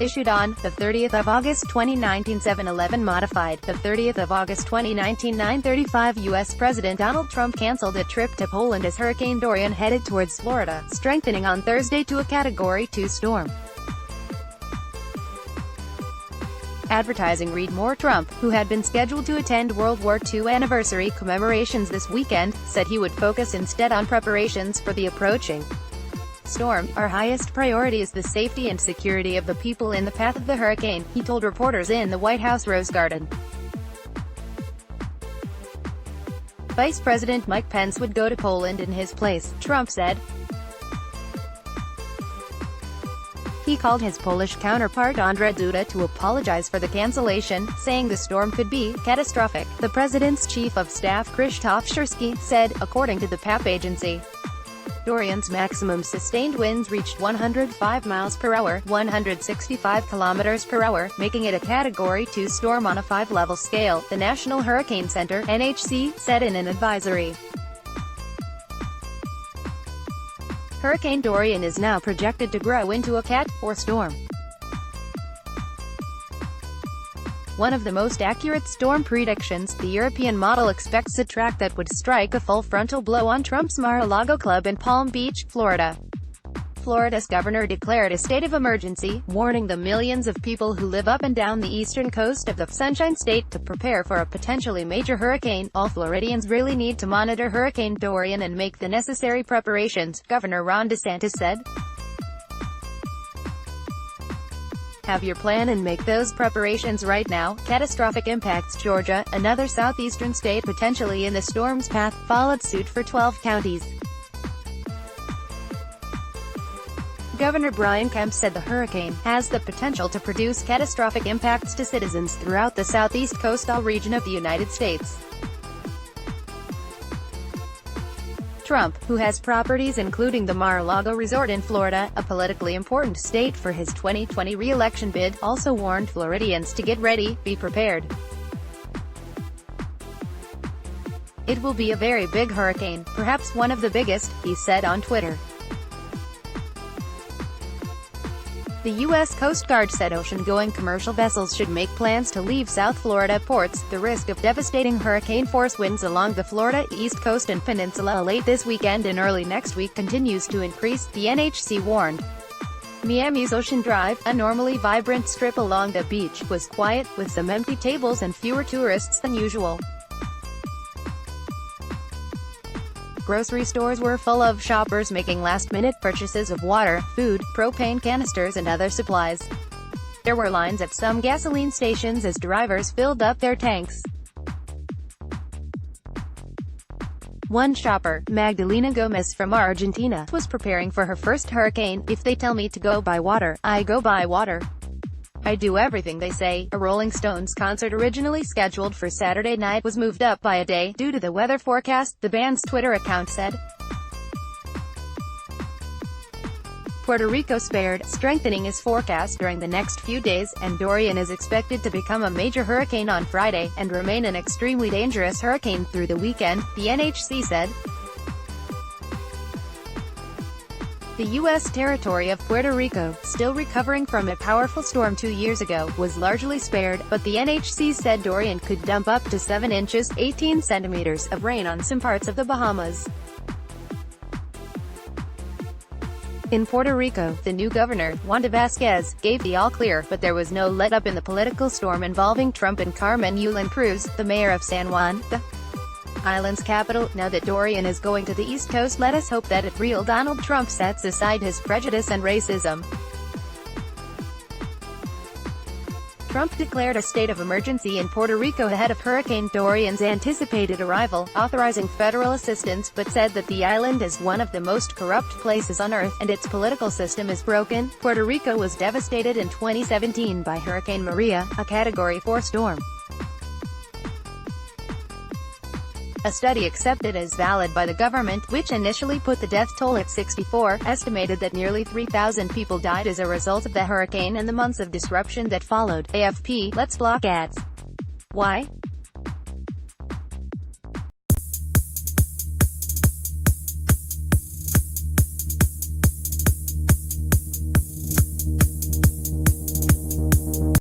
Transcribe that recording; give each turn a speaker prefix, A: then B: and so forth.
A: Issued on the 30th of August 2019 7/11 modified, the 30th of August 2019 9:35 U.S. President Donald Trump canceled a trip to Poland as Hurricane Dorian headed towards Florida, strengthening on Thursday to a Category 2 storm. Advertising read more. Trump, who had been scheduled to attend World War II anniversary commemorations this weekend, said he would focus instead on preparations for the approaching storm. "Our highest priority is the safety and security of the people in the path of the hurricane," he told reporters in the White House Rose Garden. Vice President Mike Pence would go to Poland in his place, Trump said. He called his Polish counterpart Andrzej Duda to apologize for the cancellation, saying the storm could be catastrophic. The president's chief of staff Krzysztof Sierski said, according to the PAP agency. Dorian's maximum sustained winds reached 105 miles per hour, 165 kilometers per hour, making it a Category 2 storm on a 5-level scale, the National Hurricane Center (NHC) said in an advisory. Hurricane Dorian is now projected to grow into a Cat 4 storm. One of the most accurate storm predictions, the European model expects a track that would strike a full frontal blow on Trump's Mar-a-Lago club in Palm Beach, Florida. Florida's governor declared a state of emergency, warning the millions of people who live up and down the eastern coast of the Sunshine State to prepare for a potentially major hurricane. "All Floridians really need to monitor Hurricane Dorian and make the necessary preparations," Governor Ron DeSantis said. "Have your plan and make those preparations right now." Catastrophic impacts. Georgia, another southeastern state potentially in the storm's path, followed suit for 12 counties. Governor Brian Kemp said the hurricane has the potential to produce catastrophic impacts to citizens throughout the southeast coastal region of the United States. Trump, who has properties including the Mar-a-Lago resort in Florida, a politically important state for his 2020 re-election bid, also warned Floridians to get ready, be prepared. "It will be a very big hurricane, perhaps one of the biggest," he said on Twitter. The U.S. Coast Guard said ocean-going commercial vessels should make plans to leave South Florida ports. The risk of devastating hurricane-force winds along the Florida East Coast and Peninsula late this weekend and early next week continues to increase, the NHC warned. Miami's Ocean Drive, a normally vibrant strip along the beach, was quiet, with some empty tables and fewer tourists than usual. Grocery stores were full of shoppers making last-minute purchases of water, food, propane canisters and other supplies. There were lines at some gasoline stations as drivers filled up their tanks. One shopper, Magdalena Gomez from Argentina, was preparing for her first hurricane. "If they tell me to go buy water, I go buy water. I do everything they say." A Rolling Stones concert originally scheduled for Saturday night was moved up by a day, due to the weather forecast, the band's Twitter account said. Puerto Rico spared, strengthening is forecast during the next few days, and Dorian is expected to become a major hurricane on Friday, and remain an extremely dangerous hurricane through the weekend, the NHC said. The U.S. territory of Puerto Rico, still recovering from a powerful storm 2 years ago, was largely spared, but the NHC said Dorian could dump up to 7 inches, 18 centimeters, of rain on some parts of the Bahamas. In Puerto Rico, the new governor, Wanda Vazquez, gave the all-clear, but there was no let-up in the political storm involving Trump and Carmen Yulín Cruz, the mayor of San Juan, the island's capital. "Now that Dorian is going to the East Coast, let us hope that real Donald Trump sets aside his prejudice and racism." Trump declared a state of emergency in Puerto Rico ahead of Hurricane Dorian's anticipated arrival, authorizing federal assistance, but said that the island is one of the most corrupt places on Earth, and its political system is broken. Puerto Rico was devastated in 2017 by Hurricane Maria, a Category 4 storm. A study accepted as valid by the government, which initially put the death toll at 64, estimated that nearly 3,000 people died as a result of the hurricane and the months of disruption that followed. AFP, let's block ads. Why?